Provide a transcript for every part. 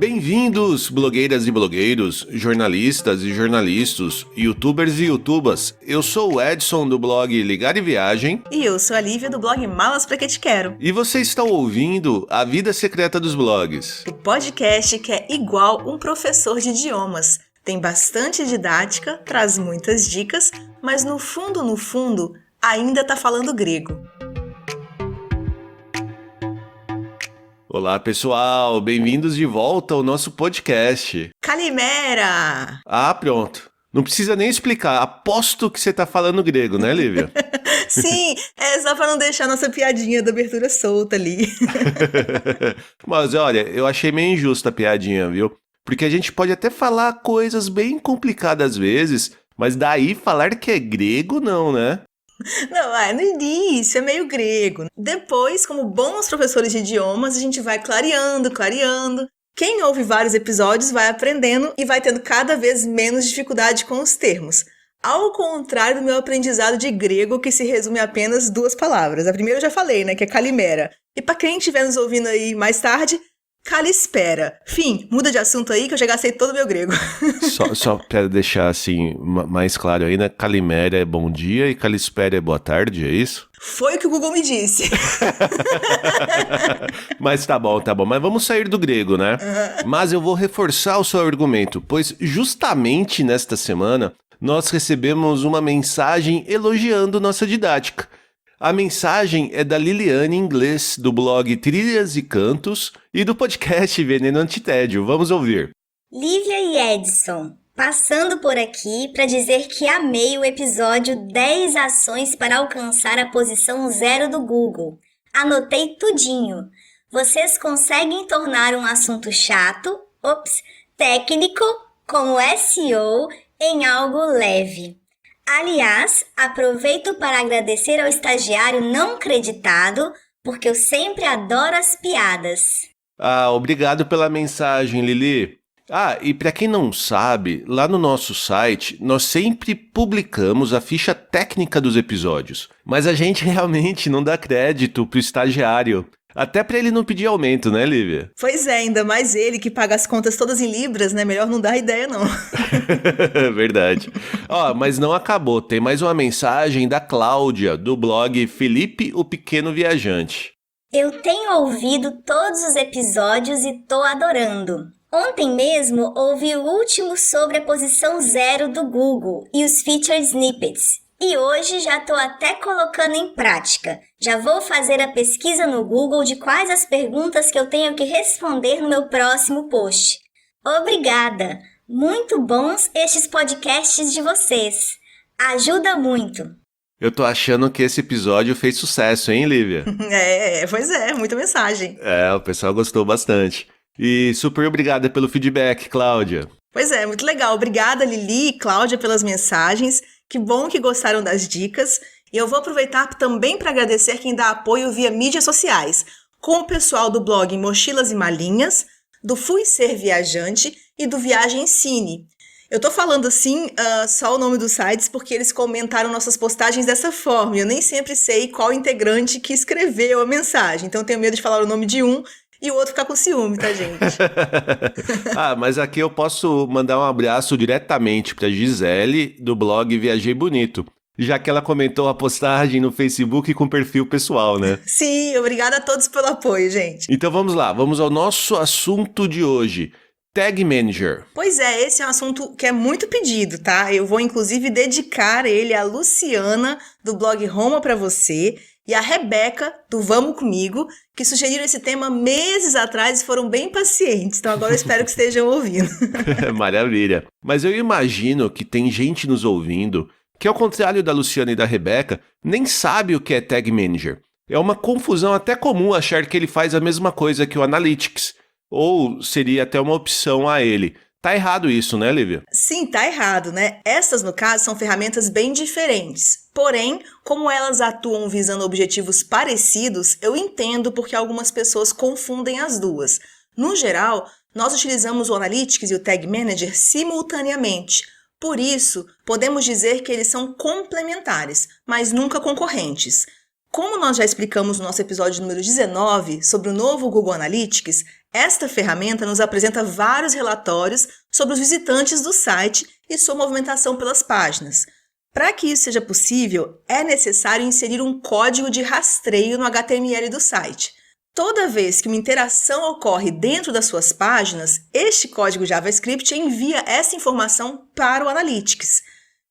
Bem-vindos, blogueiras e blogueiros, jornalistas e jornalistas, youtubers e youtubas. Eu sou o Edson do blog Ligar e Viagem. E eu sou a Lívia do blog Malas Pra Que Te Quero. E você está ouvindo A Vida Secreta dos Blogs. O podcast que é igual um professor de idiomas. Tem bastante didática, traz muitas dicas, mas no fundo, ainda tá falando grego. Olá pessoal, bem-vindos de volta ao nosso podcast. Kalimera! Ah, pronto. Não precisa nem explicar, aposto que você tá falando grego, né, Lívia? Sim, é só pra não deixar nossa piadinha da abertura solta ali. Mas olha, eu achei meio injusta a piadinha, viu? Porque a gente pode até falar coisas bem complicadas às vezes, mas daí falar que é grego não, né? Não, no início é meio grego. Depois, como bons professores de idiomas, a gente vai clareando. Quem ouve vários episódios vai aprendendo e vai tendo cada vez menos dificuldade com os termos. Ao contrário do meu aprendizado de grego, que se resume a apenas 2 palavras. A primeira eu já falei, né, que é kalimera. E pra quem estiver nos ouvindo aí mais tarde, kalispera. Fim, muda de assunto aí que eu já gastei todo o meu grego. Só pra deixar assim mais claro aí, né? Kalimera é bom dia e kalispera é boa tarde, é isso? Foi o que o Google me disse. Mas tá bom. Mas vamos sair do grego, né? Mas eu vou reforçar o seu argumento, pois justamente nesta semana nós recebemos uma mensagem elogiando nossa didática. A mensagem é da Liliane Inglês, do blog Trilhas e Cantos e do podcast Veneno Antitédio. Vamos ouvir. Lívia e Edson, passando por aqui para dizer que amei o episódio 10 ações para alcançar a posição 0 do Google. Anotei tudinho. Vocês conseguem tornar um assunto chato, técnico, como SEO, em algo leve. Aliás, aproveito para agradecer ao estagiário não creditado, porque eu sempre adoro as piadas. Ah, obrigado pela mensagem, Lili. Ah, e para quem não sabe, lá no nosso site, nós sempre publicamos a ficha técnica dos episódios. Mas a gente realmente não dá crédito pro estagiário. Até pra ele não pedir aumento, né, Lívia? Pois é, ainda mais ele que paga as contas todas em libras, né? Melhor não dar ideia, não. Verdade. Ó, mas não acabou. Tem mais uma mensagem da Cláudia, do blog Felipe o Pequeno Viajante. Eu tenho ouvido todos os episódios e tô adorando. Ontem mesmo ouvi o último sobre a posição 0 do Google e os featured snippets. E hoje já tô até colocando em prática. Já vou fazer a pesquisa no Google de quais as perguntas que eu tenho que responder no meu próximo post. Obrigada! Muito bons estes podcasts de vocês. Ajuda muito. Eu tô achando que esse episódio fez sucesso, hein, Lívia? Pois é, muita mensagem. O pessoal gostou bastante. E super obrigada pelo feedback, Cláudia. Pois é, muito legal. Obrigada, Lili e Cláudia, pelas mensagens. Que bom que gostaram das dicas. E eu vou aproveitar também para agradecer quem dá apoio via mídias sociais, com o pessoal do blog Mochilas e Malinhas, do Fui Ser Viajante e do Viagem Cine. Eu tô falando assim só o nome dos sites porque eles comentaram nossas postagens dessa forma. Eu nem sempre sei qual integrante que escreveu a mensagem, então eu tenho medo de falar o nome de um e o outro ficar com ciúme, tá, gente? Mas aqui eu posso mandar um abraço diretamente pra Gisele, do blog Viajei Bonito, já que ela comentou a postagem no Facebook com perfil pessoal, né? Sim, obrigada a todos pelo apoio, gente. Então vamos lá, vamos ao nosso assunto de hoje. Tag Manager. Pois é, esse é um assunto que é muito pedido, tá? Eu vou inclusive dedicar ele à Luciana, do blog Roma Pra Você, e a Rebeca, do Vamos Comigo, que sugeriram esse tema meses atrás e foram bem pacientes. Então agora eu espero que estejam ouvindo. Maravilha. Mas eu imagino que tem gente nos ouvindo que, ao contrário da Luciana e da Rebeca, nem sabe o que é Tag Manager. É uma confusão até comum achar que ele faz a mesma coisa que o Analytics, ou seria até uma opção a ele. Tá errado isso, né, Lívia? Sim, tá errado, né? Essas, no caso, são ferramentas bem diferentes. Porém, como elas atuam visando objetivos parecidos, eu entendo porque algumas pessoas confundem as duas. No geral, nós utilizamos o Analytics e o Tag Manager simultaneamente. Por isso, podemos dizer que eles são complementares, mas nunca concorrentes. Como nós já explicamos no nosso episódio número 19 sobre o novo Google Analytics, esta ferramenta nos apresenta vários relatórios sobre os visitantes do site e sua movimentação pelas páginas. Para que isso seja possível, é necessário inserir um código de rastreio no HTML do site. Toda vez que uma interação ocorre dentro das suas páginas, este código JavaScript envia essa informação para o Analytics.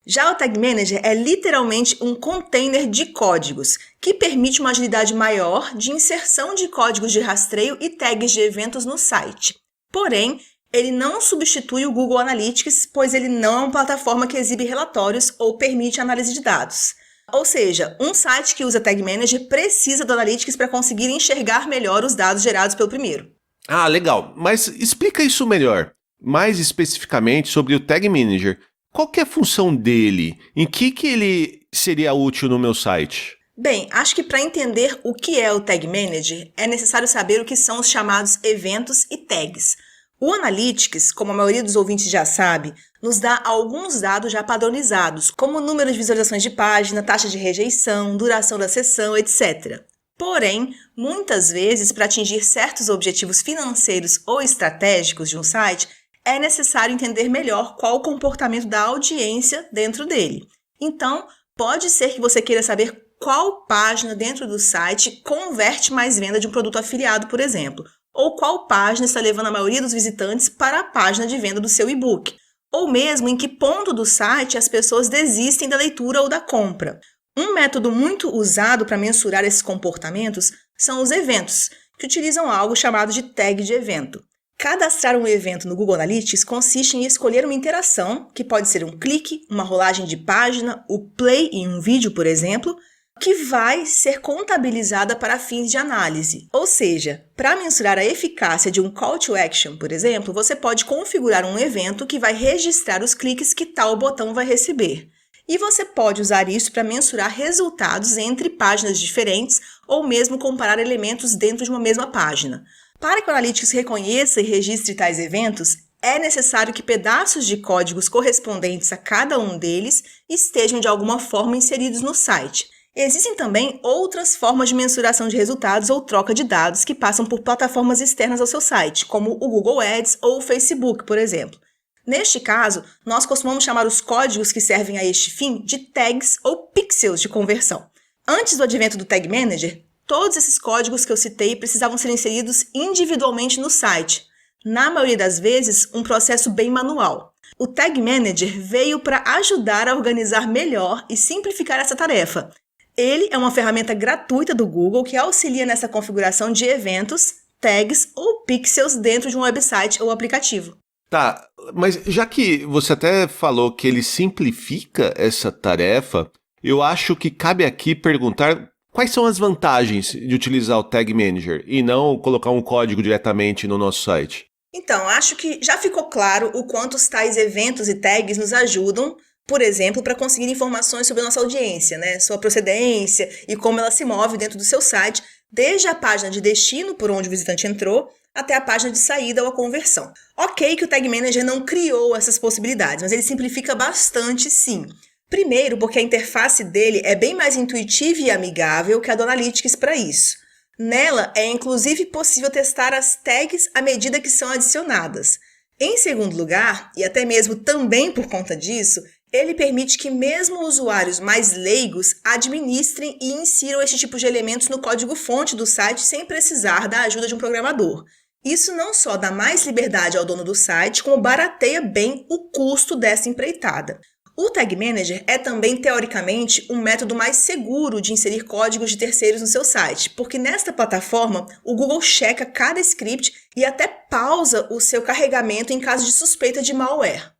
Já o Tag Manager é literalmente um container de códigos, que permite uma agilidade maior de inserção de códigos de rastreio e tags de eventos no site. Porém, ele não substitui o Google Analytics, pois ele não é uma plataforma que exibe relatórios ou permite análise de dados. Ou seja, um site que usa Tag Manager precisa do Analytics para conseguir enxergar melhor os dados gerados pelo primeiro. Ah, legal. Mas explica isso melhor. Mais especificamente sobre o Tag Manager. Qual que é a função dele? Em que ele seria útil no meu site? Bem, acho que para entender o que é o Tag Manager, é necessário saber o que são os chamados eventos e tags. O Analytics, como a maioria dos ouvintes já sabe, nos dá alguns dados já padronizados, como número de visualizações de página, taxa de rejeição, duração da sessão, etc. Porém, muitas vezes, para atingir certos objetivos financeiros ou estratégicos de um site, é necessário entender melhor qual o comportamento da audiência dentro dele. Então, pode ser que você queira saber qual página dentro do site converte mais venda de um produto afiliado, por exemplo, ou qual página está levando a maioria dos visitantes para a página de venda do seu e-book, ou mesmo em que ponto do site as pessoas desistem da leitura ou da compra. Um método muito usado para mensurar esses comportamentos são os eventos, que utilizam algo chamado de tag de evento. Cadastrar um evento no Google Analytics consiste em escolher uma interação, que pode ser um clique, uma rolagem de página, o play em um vídeo, por exemplo, que vai ser contabilizada para fins de análise. Ou seja, para mensurar a eficácia de um call to action, por exemplo, você pode configurar um evento que vai registrar os cliques que tal botão vai receber. E você pode usar isso para mensurar resultados entre páginas diferentes ou mesmo comparar elementos dentro de uma mesma página. Para que o Analytics reconheça e registre tais eventos, é necessário que pedaços de códigos correspondentes a cada um deles estejam de alguma forma inseridos no site. Existem também outras formas de mensuração de resultados ou troca de dados que passam por plataformas externas ao seu site, como o Google Ads ou o Facebook, por exemplo. Neste caso, nós costumamos chamar os códigos que servem a este fim de tags ou pixels de conversão. Antes do advento do Tag Manager, todos esses códigos que eu citei precisavam ser inseridos individualmente no site. Na maioria das vezes, um processo bem manual. O Tag Manager veio para ajudar a organizar melhor e simplificar essa tarefa. Ele é uma ferramenta gratuita do Google que auxilia nessa configuração de eventos, tags ou pixels dentro de um website ou aplicativo. Tá, mas já que você até falou que ele simplifica essa tarefa, eu acho que cabe aqui perguntar quais são as vantagens de utilizar o Tag Manager e não colocar um código diretamente no nosso site. Então, acho que já ficou claro o quanto os tais eventos e tags nos ajudam, por exemplo, para conseguir informações sobre a nossa audiência, sua procedência e como ela se move dentro do seu site, desde a página de destino, por onde o visitante entrou, até a página de saída ou a conversão. Ok que o Tag Manager não criou essas possibilidades, mas ele simplifica bastante sim. Primeiro, porque a interface dele é bem mais intuitiva e amigável que a do Analytics para isso. Nela, é inclusive possível testar as tags à medida que são adicionadas. Em segundo lugar, e até mesmo também por conta disso, ele permite que mesmo usuários mais leigos administrem e insiram esse tipo de elementos no código-fonte do site sem precisar da ajuda de um programador. Isso não só dá mais liberdade ao dono do site, como barateia bem o custo dessa empreitada. O Tag Manager é também, teoricamente, um método mais seguro de inserir códigos de terceiros no seu site, porque nesta plataforma o Google checa cada script e até pausa o seu carregamento em caso de suspeita de malware.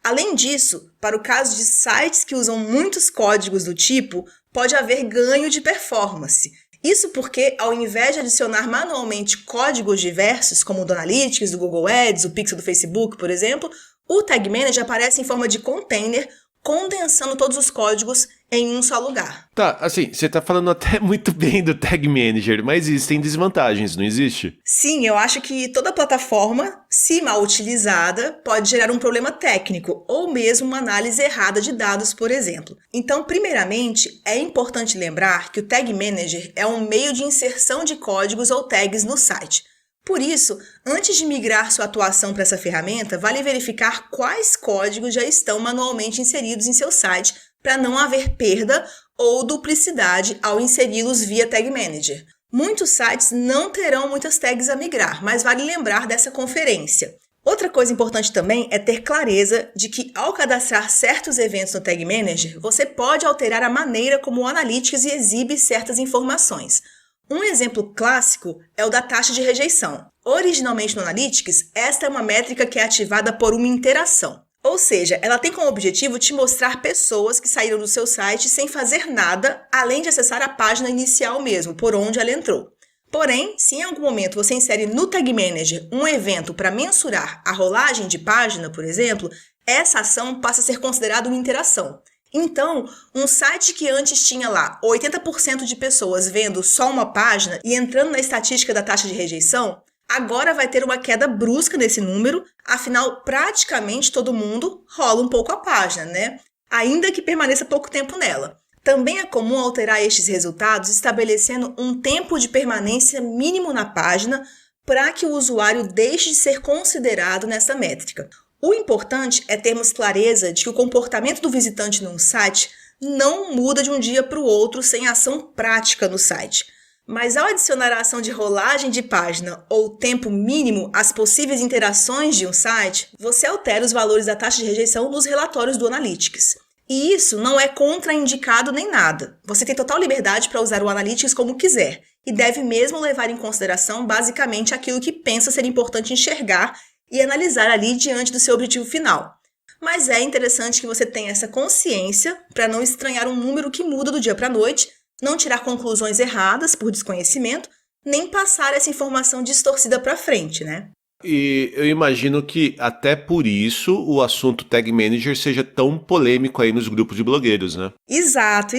Além disso, para o caso de sites que usam muitos códigos do tipo, pode haver ganho de performance. Isso porque, ao invés de adicionar manualmente códigos diversos, como o do Analytics, do Google Ads, o Pixel do Facebook, por exemplo, o Tag Manager aparece em forma de container condensando todos os códigos em um só lugar. Tá, assim, você tá falando até muito bem do Tag Manager, mas existem desvantagens, não existe? Sim, eu acho que toda plataforma, se mal utilizada, pode gerar um problema técnico ou mesmo uma análise errada de dados, por exemplo. Então, primeiramente, é importante lembrar que o Tag Manager é um meio de inserção de códigos ou tags no site. Por isso, antes de migrar sua atuação para essa ferramenta, vale verificar quais códigos já estão manualmente inseridos em seu site para não haver perda ou duplicidade ao inseri-los via Tag Manager. Muitos sites não terão muitas tags a migrar, mas vale lembrar dessa conferência. Outra coisa importante também é ter clareza de que ao cadastrar certos eventos no Tag Manager, você pode alterar a maneira como o Analytics exibe certas informações. Um exemplo clássico é o da taxa de rejeição. Originalmente no Analytics, esta é uma métrica que é ativada por uma interação. Ou seja, ela tem como objetivo te mostrar pessoas que saíram do seu site sem fazer nada, além de acessar a página inicial mesmo, por onde ela entrou. Porém, se em algum momento você insere no Tag Manager um evento para mensurar a rolagem de página, por exemplo, essa ação passa a ser considerada uma interação. Então, um site que antes tinha lá 80% de pessoas vendo só uma página e entrando na estatística da taxa de rejeição, agora vai ter uma queda brusca nesse número, afinal, praticamente todo mundo rola um pouco a página, né? Ainda que permaneça pouco tempo nela. Também é comum alterar estes resultados estabelecendo um tempo de permanência mínimo na página para que o usuário deixe de ser considerado nessa métrica. O importante é termos clareza de que o comportamento do visitante num site não muda de um dia para o outro sem ação prática no site. Mas ao adicionar a ação de rolagem de página ou tempo mínimo às possíveis interações de um site, você altera os valores da taxa de rejeição nos relatórios do Analytics. E isso não é contraindicado nem nada. Você tem total liberdade para usar o Analytics como quiser e deve mesmo levar em consideração basicamente aquilo que pensa ser importante enxergar e analisar ali diante do seu objetivo final. Mas é interessante que você tenha essa consciência para não estranhar um número que muda do dia para a noite, não tirar conclusões erradas por desconhecimento, nem passar essa informação distorcida para frente, né? E eu imagino que até por isso o assunto Tag Manager seja tão polêmico aí nos grupos de blogueiros, né? Exato.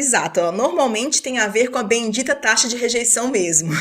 Normalmente tem a ver com a bendita taxa de rejeição mesmo.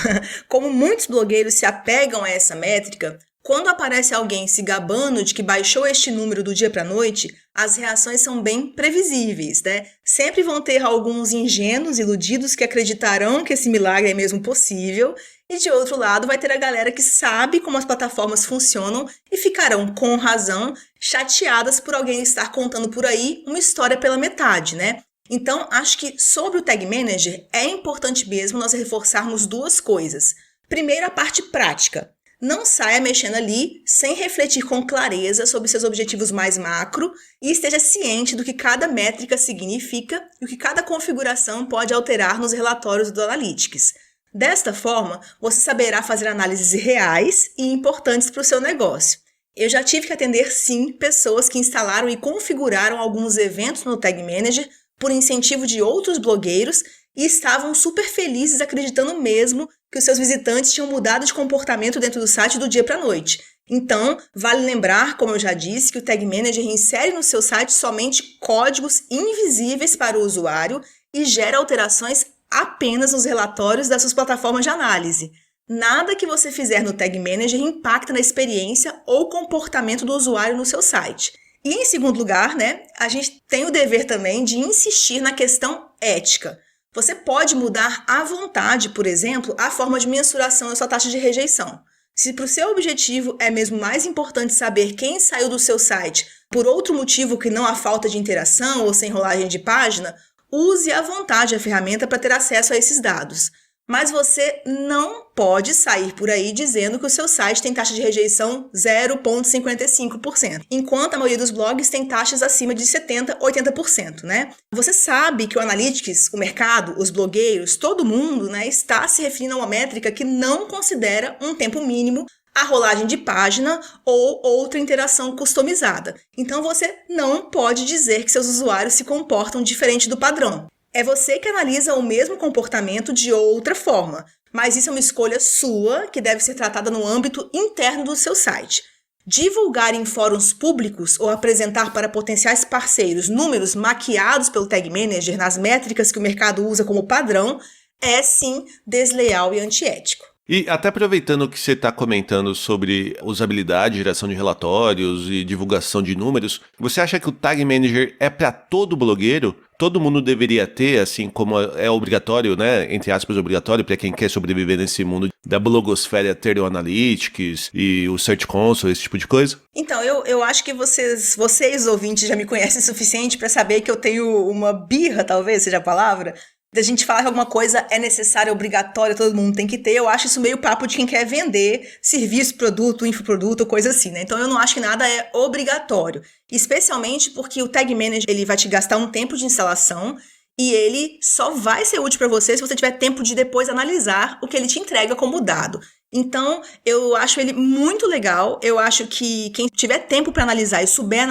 Como muitos blogueiros se apegam a essa métrica, quando aparece alguém se gabando de que baixou este número do dia para a noite, as reações são bem previsíveis, né? Sempre vão ter alguns ingênuos, iludidos, que acreditarão que esse milagre é mesmo possível, e de outro lado vai ter a galera que sabe como as plataformas funcionam e ficarão, com razão, chateadas por alguém estar contando por aí uma história pela metade, né? Então, acho que sobre o Tag Manager é importante mesmo nós reforçarmos duas coisas. Primeiro, a parte prática. Não saia mexendo ali sem refletir com clareza sobre seus objetivos mais macro e esteja ciente do que cada métrica significa e o que cada configuração pode alterar nos relatórios do Analytics. Desta forma, você saberá fazer análises reais e importantes para o seu negócio. Eu já tive que atender, sim, pessoas que instalaram e configuraram alguns eventos no Tag Manager por incentivo de outros blogueiros e estavam super felizes acreditando mesmo que os seus visitantes tinham mudado de comportamento dentro do site do dia para a noite. Então, vale lembrar, como eu já disse, que o Tag Manager insere no seu site somente códigos invisíveis para o usuário e gera alterações apenas nos relatórios das suas plataformas de análise. Nada que você fizer no Tag Manager impacta na experiência ou comportamento do usuário no seu site. E em segundo lugar, a gente tem o dever também de insistir na questão ética. Você pode mudar à vontade, por exemplo, a forma de mensuração da sua taxa de rejeição. Se para o seu objetivo é mesmo mais importante saber quem saiu do seu site por outro motivo que não a falta de interação ou sem rolagem de página, use à vontade a ferramenta para ter acesso a esses dados. Mas você não pode sair por aí dizendo que o seu site tem taxa de rejeição 0,55%, enquanto a maioria dos blogs tem taxas acima de 70%, 80%, né? Você sabe que o Analytics, o mercado, os blogueiros, todo mundo, está se referindo a uma métrica que não considera um tempo mínimo a rolagem de página ou outra interação customizada. Então você não pode dizer que seus usuários se comportam diferente do padrão. É você que analisa o mesmo comportamento de outra forma, mas isso é uma escolha sua que deve ser tratada no âmbito interno do seu site. divulgar em fóruns públicos ou apresentar para potenciais parceiros números maquiados pelo Tag Manager nas métricas que o mercado usa como padrão é sim desleal e antiético. E até aproveitando que você está comentando sobre usabilidade, geração de relatórios e divulgação de números, você acha que o Tag Manager é para todo blogueiro? Todo mundo deveria ter, assim como é obrigatório, né? Entre aspas, obrigatório para quem quer sobreviver nesse mundo da blogosfera, ter o Analytics e o Search Console, esse tipo de coisa? Então, eu acho que vocês ouvintes já me conhecem o suficiente para saber que eu tenho uma birra, talvez seja a palavra, da gente falar que alguma coisa é necessária, obrigatória, todo mundo tem que ter. Eu acho isso meio papo de quem quer vender serviço, produto, infoproduto, coisa assim, né? Então eu não acho que nada é obrigatório. Especialmente porque o Tag Manager, ele vai te gastar um tempo de instalação e ele só vai ser útil para você se você tiver tempo de depois analisar o que ele te entrega como dado. Então, eu acho ele muito legal. Eu acho que quem tiver tempo para analisar e souber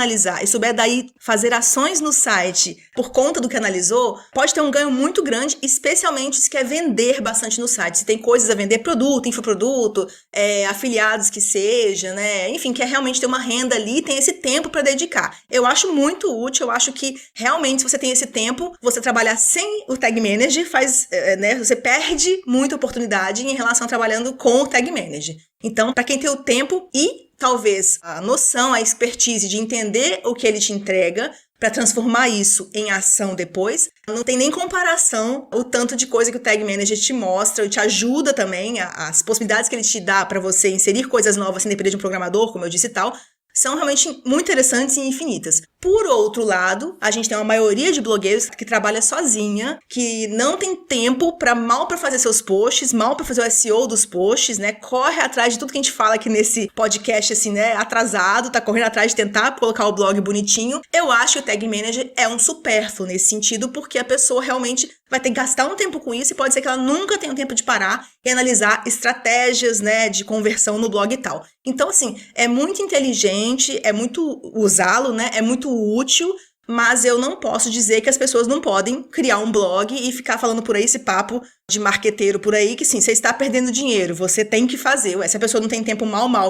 daí fazer ações no site por conta do que analisou, pode ter um ganho muito grande, especialmente se quer vender bastante no site. Se tem coisas a vender, produto, infoproduto, afiliados que seja, né? Enfim, quer realmente ter uma renda ali, tem esse tempo para dedicar. Eu acho muito útil, eu acho que realmente se você tem esse tempo, você trabalhar sem o Tag Manager né? Você perde muita oportunidade em relação a trabalhando com o Tag Manager. Então, para quem tem o tempo e talvez a noção, a expertise de entender o que ele te entrega, para transformar isso em ação depois, não tem nem comparação o tanto de coisa que o Tag Manager te mostra e te ajuda também, as possibilidades que ele te dá para você inserir coisas novas sem depender de um programador, como eu disse e tal, são realmente muito interessantes e infinitas. Por outro lado, a gente tem uma maioria de blogueiros que trabalha sozinha, que não tem tempo mal para fazer seus posts, mal para fazer o SEO dos posts, né? Corre atrás de tudo que a gente fala aqui nesse podcast, assim, né? Atrasado, tá correndo atrás de tentar colocar o blog bonitinho. Eu acho que o Tag Manager é um supérfluo nesse sentido, porque a pessoa realmente vai ter que gastar um tempo com isso e pode ser que ela nunca tenha um tempo de parar e analisar estratégias, né, de conversão no blog e tal. Então, assim, é muito inteligente, é muito usá-lo, né, é muito útil, mas eu não posso dizer que as pessoas não podem criar um blog e ficar falando por aí esse papo de marqueteiro por aí, que sim, você está perdendo dinheiro, você tem que fazer. Se a pessoa não tem tempo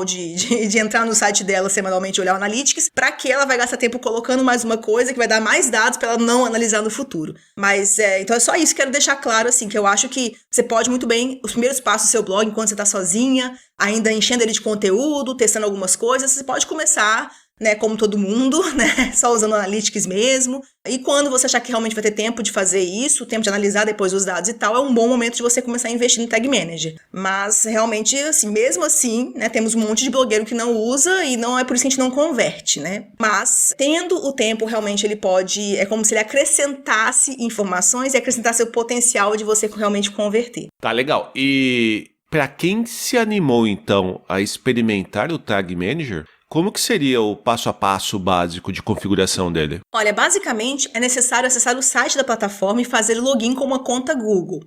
de entrar no site dela semanalmente e olhar o Analytics, pra que ela vai gastar tempo colocando mais uma coisa que vai dar mais dados para ela não analisar no futuro? Mas, então é só isso, quero deixar claro, assim, que eu acho que você pode muito bem, os primeiros passos do seu blog, enquanto você tá sozinha, ainda enchendo ele de conteúdo, testando algumas coisas, você pode começar, né, como todo mundo, né, só usando Analytics mesmo. E quando você achar que realmente vai ter tempo de fazer isso, tempo de analisar depois os dados e tal, é um bom momento de você começar a investir no Tag Manager. Mas, realmente, assim, mesmo assim, né, temos um monte de blogueiro que não usa e não é por isso que a gente não converte, né. Mas, tendo o tempo, realmente, ele pode, é como se ele acrescentasse informações e acrescentasse o potencial de você realmente converter. Tá, legal. E para quem se animou, então, a experimentar o Tag Manager, como que seria o passo a passo básico de configuração dele? Olha, basicamente é necessário acessar o site da plataforma e fazer login com uma conta Google.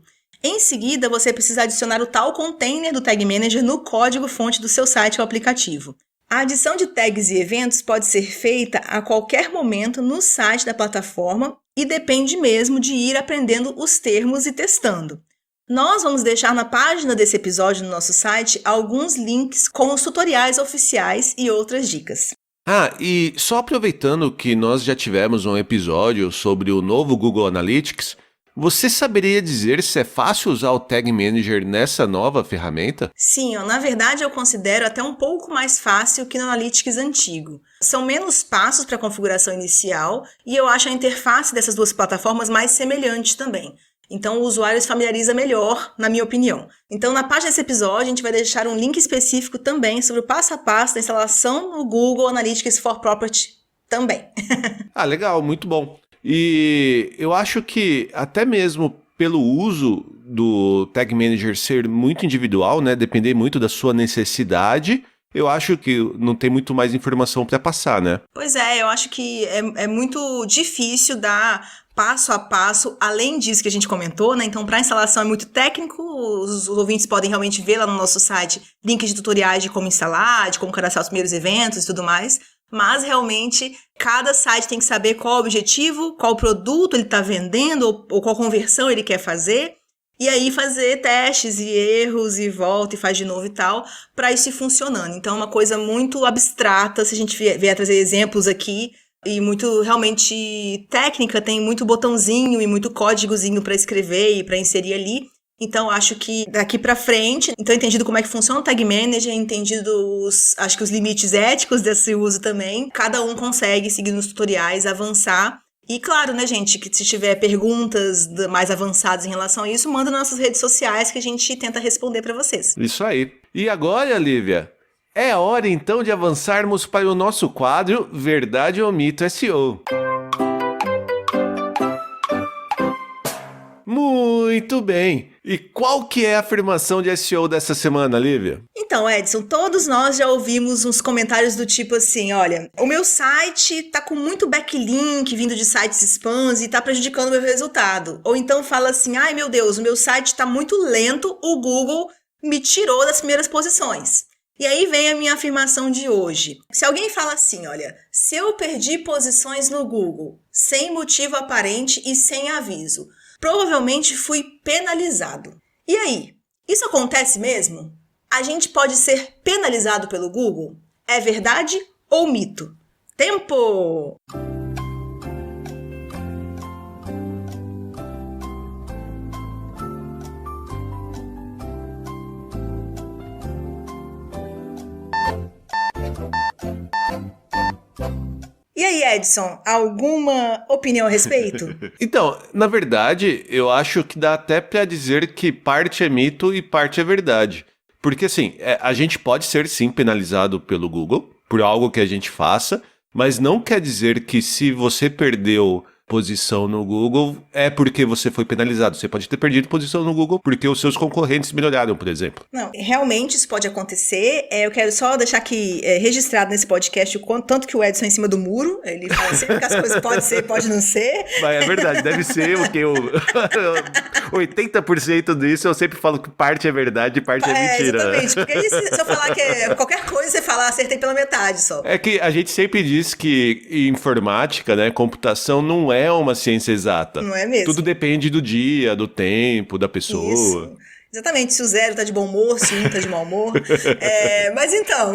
Em seguida, você precisa adicionar o tal container do Tag Manager no código-fonte do seu site ou aplicativo. A adição de tags e eventos pode ser feita a qualquer momento no site da plataforma e depende mesmo de ir aprendendo os termos e testando. Nós vamos deixar na página desse episódio no nosso site alguns links com os tutoriais oficiais e outras dicas. Ah, e só aproveitando que nós já tivemos um episódio sobre o novo Google Analytics, você saberia dizer se é fácil usar o Tag Manager nessa nova ferramenta? Sim, na verdade eu considero até um pouco mais fácil que no Analytics antigo. São menos passos para a configuração inicial e eu acho a interface dessas duas plataformas mais semelhante também. Então, o usuário se familiariza melhor, na minha opinião. Então, na página desse episódio, a gente vai deixar um link específico também sobre o passo a passo da instalação no Google Analytics for Property também. Ah, legal, muito bom. E eu acho que até mesmo pelo uso do Tag Manager ser muito individual, né, depender muito da sua necessidade, eu acho que não tem muito mais informação para passar, né? Pois é, eu acho que é muito difícil dar passo a passo, além disso que a gente comentou, né? Então, para a instalação é muito técnico, os ouvintes podem realmente ver lá no nosso site links de tutoriais de como instalar, de como cadastrar os primeiros eventos e tudo mais, mas realmente cada site tem que saber qual o objetivo, qual produto ele está vendendo ou qual conversão ele quer fazer. E aí fazer testes e erros e volta e faz de novo e tal, para isso ir funcionando. Então é uma coisa muito abstrata, se a gente vier trazer exemplos aqui, e muito realmente técnica, tem muito botãozinho e muito códigozinho para escrever e para inserir ali. Então, acho que daqui pra frente, então entendido como é que funciona o Tag Manager, entendido acho que os limites éticos desse uso também, cada um consegue, seguindo os tutoriais, avançar. E claro, né, gente, que se tiver perguntas mais avançadas em relação a isso, manda nas nossas redes sociais que a gente tenta responder pra vocês. Isso aí. E agora, Lívia, é hora então de avançarmos para o nosso quadro Verdade ou Mito SEO. Muito bem. E qual que é a afirmação de SEO dessa semana, Lívia? Então, Edson, todos nós já ouvimos uns comentários do tipo assim, olha, o meu site tá com muito backlink vindo de sites spams e tá prejudicando o meu resultado. Ou então fala assim, ai meu Deus, o meu site tá muito lento, o Google me tirou das primeiras posições. E aí vem a minha afirmação de hoje. Se alguém fala assim, olha, se eu perdi posições no Google sem motivo aparente e sem aviso, provavelmente fui penalizado. E aí, isso acontece mesmo? A gente pode ser penalizado pelo Google? É verdade ou mito? Tempo! E aí, Edson, alguma opinião a respeito? Então, na verdade, eu acho que dá até pra dizer que parte é mito e parte é verdade. Porque, assim, a gente pode ser, sim, penalizado pelo Google por algo que a gente faça, mas não quer dizer que se você perdeu posição no Google é porque você foi penalizado. Você pode ter perdido posição no Google porque os seus concorrentes melhoraram, por exemplo. Não, realmente isso pode acontecer. Eu quero só deixar aqui registrado nesse podcast o tanto que o Edson é em cima do muro. Ele fala sempre que as coisas pode ser, pode não ser. Mas é verdade, deve ser o que 80% disso eu sempre falo que parte é verdade e parte é mentira. Exatamente, porque aí, se eu falar que qualquer coisa, você fala acertei pela metade só. É que a gente sempre diz que informática, né, computação não é uma ciência exata. Não é mesmo. Tudo depende do dia, do tempo, da pessoa. Isso. Exatamente, se o 0 tá de bom humor, se o 1 tá de mau humor.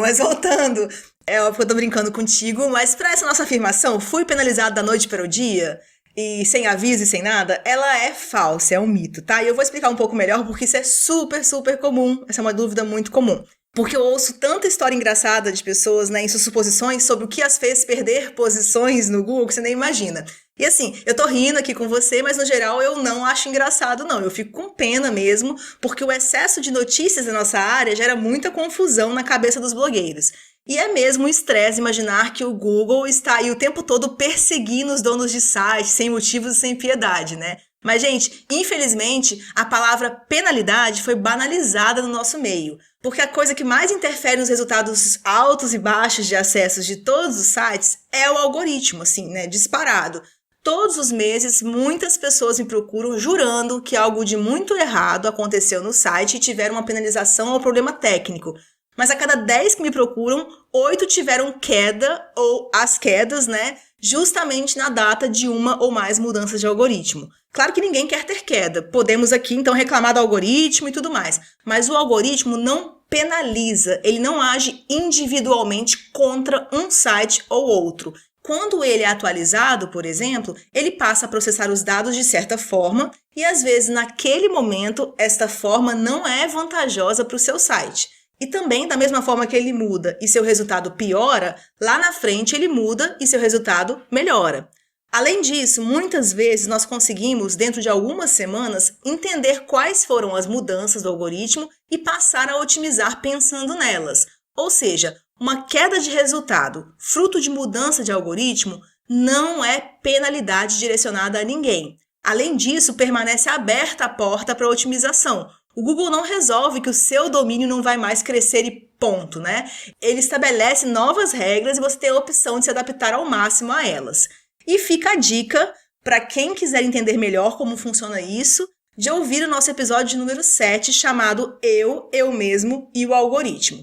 Mas voltando, óbvio que eu tô brincando contigo, mas pra essa nossa afirmação, fui penalizado da noite para o dia, e sem aviso e sem nada, ela é falsa, é um mito, tá? E eu vou explicar um pouco melhor, porque isso é super, super comum, essa é uma dúvida muito comum. Porque eu ouço tanta história engraçada de pessoas, né, em suas suposições sobre o que as fez perder posições no Google que você nem imagina. E assim, eu tô rindo aqui com você, mas no geral eu não acho engraçado não, eu fico com pena mesmo, porque o excesso de notícias da nossa área gera muita confusão na cabeça dos blogueiros. E é mesmo um estresse imaginar que o Google está aí o tempo todo perseguindo os donos de sites, sem motivos e sem piedade, né? Mas, gente, infelizmente, a palavra penalidade foi banalizada no nosso meio, porque a coisa que mais interfere nos resultados altos e baixos de acessos de todos os sites é o algoritmo, assim, né, disparado. Todos os meses, muitas pessoas me procuram jurando que algo de muito errado aconteceu no site e tiveram uma penalização ou problema técnico. Mas a cada 10 que me procuram, 8 tiveram queda ou as quedas, né, justamente na data de uma ou mais mudanças de algoritmo. Claro que ninguém quer ter queda. Podemos aqui, então, reclamar do algoritmo e tudo mais. Mas o algoritmo não penaliza, ele não age individualmente contra um site ou outro. Quando ele é atualizado, por exemplo, ele passa a processar os dados de certa forma e, às vezes, naquele momento, esta forma não é vantajosa para o seu site. E também, da mesma forma que ele muda e seu resultado piora, lá na frente ele muda e seu resultado melhora. Além disso, muitas vezes nós conseguimos, dentro de algumas semanas, entender quais foram as mudanças do algoritmo e passar a otimizar pensando nelas. Ou seja, uma queda de resultado, fruto de mudança de algoritmo, não é penalidade direcionada a ninguém. Além disso, permanece aberta a porta para a otimização. O Google não resolve que o seu domínio não vai mais crescer e ponto, né? Ele estabelece novas regras e você tem a opção de se adaptar ao máximo a elas. E fica a dica, para quem quiser entender melhor como funciona isso, de ouvir o nosso episódio número 7, chamado Eu Mesmo e o Algoritmo.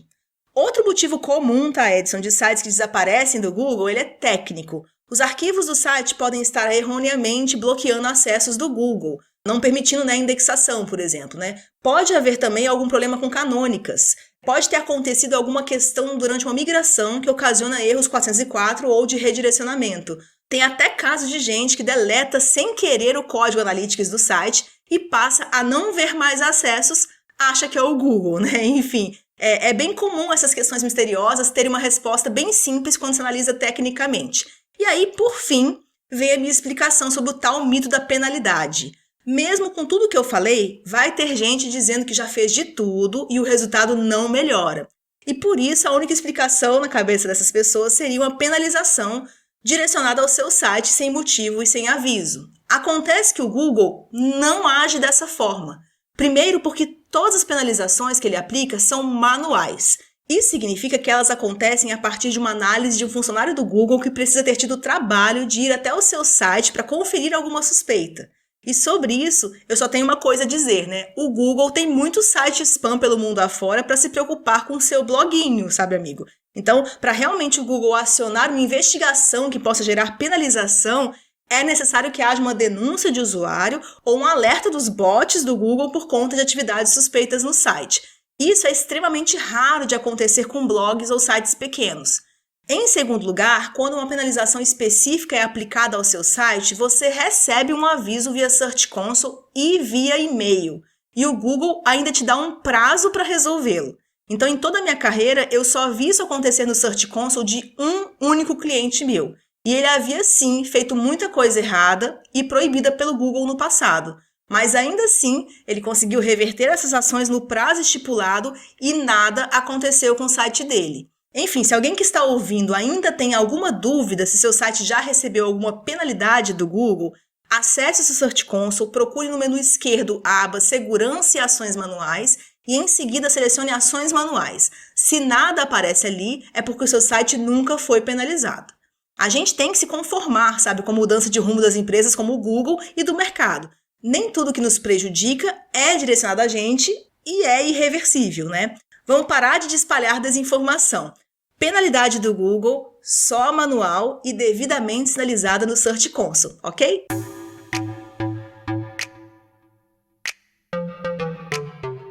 Outro motivo comum, tá, Edson, de sites que desaparecem do Google, ele é técnico. Os arquivos do site podem estar erroneamente bloqueando acessos do Google. não permitindo, né, a indexação, por exemplo, né? Pode haver também algum problema com canônicas. Pode ter acontecido alguma questão durante uma migração que ocasiona erros 404 ou de redirecionamento. Tem até casos de gente que deleta sem querer o código analytics do site e passa a não ver mais acessos, acha que é o Google, né? Enfim, é bem comum essas questões misteriosas terem uma resposta bem simples quando se analisa tecnicamente. E aí, por fim, vem a minha explicação sobre o tal mito da penalidade. Mesmo com tudo que eu falei, vai ter gente dizendo que já fez de tudo e o resultado não melhora. E por isso, a única explicação na cabeça dessas pessoas seria uma penalização direcionada ao seu site sem motivo e sem aviso. Acontece que o Google não age dessa forma. Primeiro, porque todas as penalizações que ele aplica são manuais. Isso significa que elas acontecem a partir de uma análise de um funcionário do Google que precisa ter tido o trabalho de ir até o seu site para conferir alguma suspeita. E sobre isso, eu só tenho uma coisa a dizer, né? O Google tem muito site spam pelo mundo afora para se preocupar com o seu bloguinho, sabe, amigo? Então, para realmente o Google acionar uma investigação que possa gerar penalização, é necessário que haja uma denúncia de usuário ou um alerta dos bots do Google por conta de atividades suspeitas no site. Isso é extremamente raro de acontecer com blogs ou sites pequenos. Em segundo lugar, quando uma penalização específica é aplicada ao seu site, você recebe um aviso via Search Console e via e-mail. E o Google ainda te dá um prazo para resolvê-lo. Então, em toda a minha carreira, eu só vi isso acontecer no Search Console de um único cliente meu. E ele havia, sim, feito muita coisa errada e proibida pelo Google no passado. Mas ainda assim, ele conseguiu reverter essas ações no prazo estipulado e nada aconteceu com o site dele. Enfim, se alguém que está ouvindo ainda tem alguma dúvida se seu site já recebeu alguma penalidade do Google, acesse o seu Search Console, procure no menu esquerdo a aba Segurança e Ações Manuais e em seguida selecione Ações Manuais. Se nada aparece ali, é porque o seu site nunca foi penalizado. A gente tem que se conformar, sabe, com a mudança de rumo das empresas como o Google e do mercado. Nem tudo que nos prejudica é direcionado a gente e é irreversível, né? Vamos parar de espalhar desinformação. Penalidade do Google, só manual e devidamente sinalizada no Search Console, ok?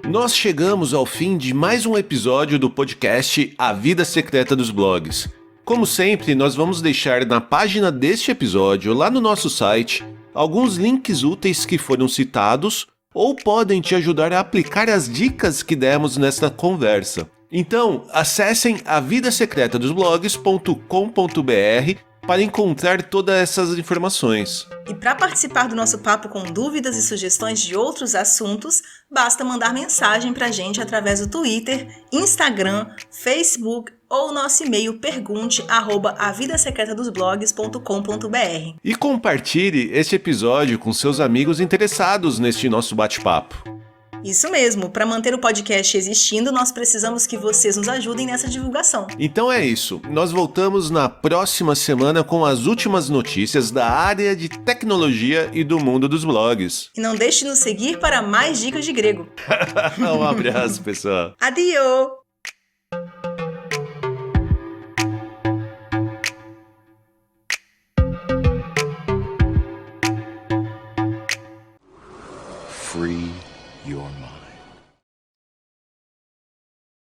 Nós chegamos ao fim de mais um episódio do podcast A Vida Secreta dos Blogs. Como sempre, nós vamos deixar na página deste episódio, lá no nosso site, alguns links úteis que foram citados ou podem te ajudar a aplicar as dicas que demos nesta conversa. Então, acessem avidasecretadosblogs.com.br para encontrar todas essas informações. E para participar do nosso papo com dúvidas e sugestões de outros assuntos, basta mandar mensagem para a gente através do Twitter, Instagram, Facebook ou nosso e-mail pergunte@avidasecretadosblogs.com.br. E compartilhe este episódio com seus amigos interessados neste nosso bate-papo. Isso mesmo, para manter o podcast existindo, nós precisamos que vocês nos ajudem nessa divulgação. Então é isso, nós voltamos na próxima semana com as últimas notícias da área de tecnologia e do mundo dos blogs. E não deixe de nos seguir para mais dicas de grego. Um abraço, pessoal. Adio! Free your mind.